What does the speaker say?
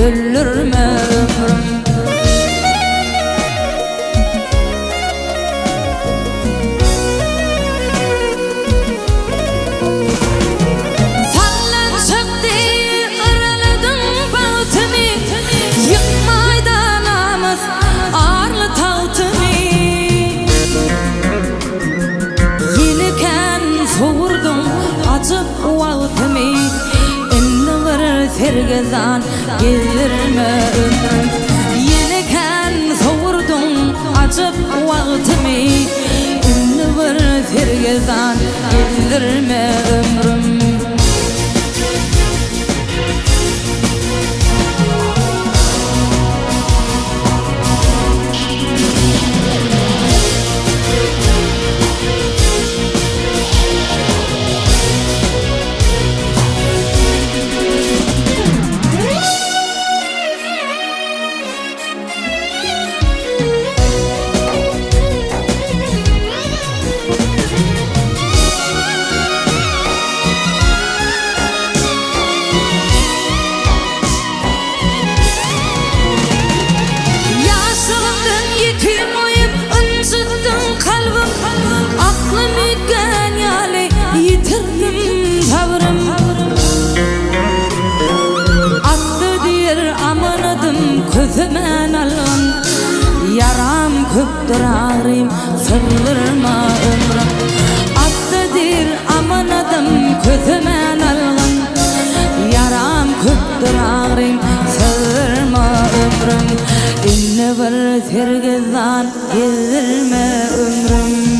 ölürme ömrüm. Sergezan gelirme ömrüm. Yeniken sovurdun acıp vaktimi. Ünlü bir sergezan gelirme ömrüm. Közümen alın yaram köptür ağrım sığdırma ömrüm. Attıdır aman adım közümen alın yaram köptür ağrım sığdırma ömrüm. Ünlü bir sergezan gezdirme ömrüm.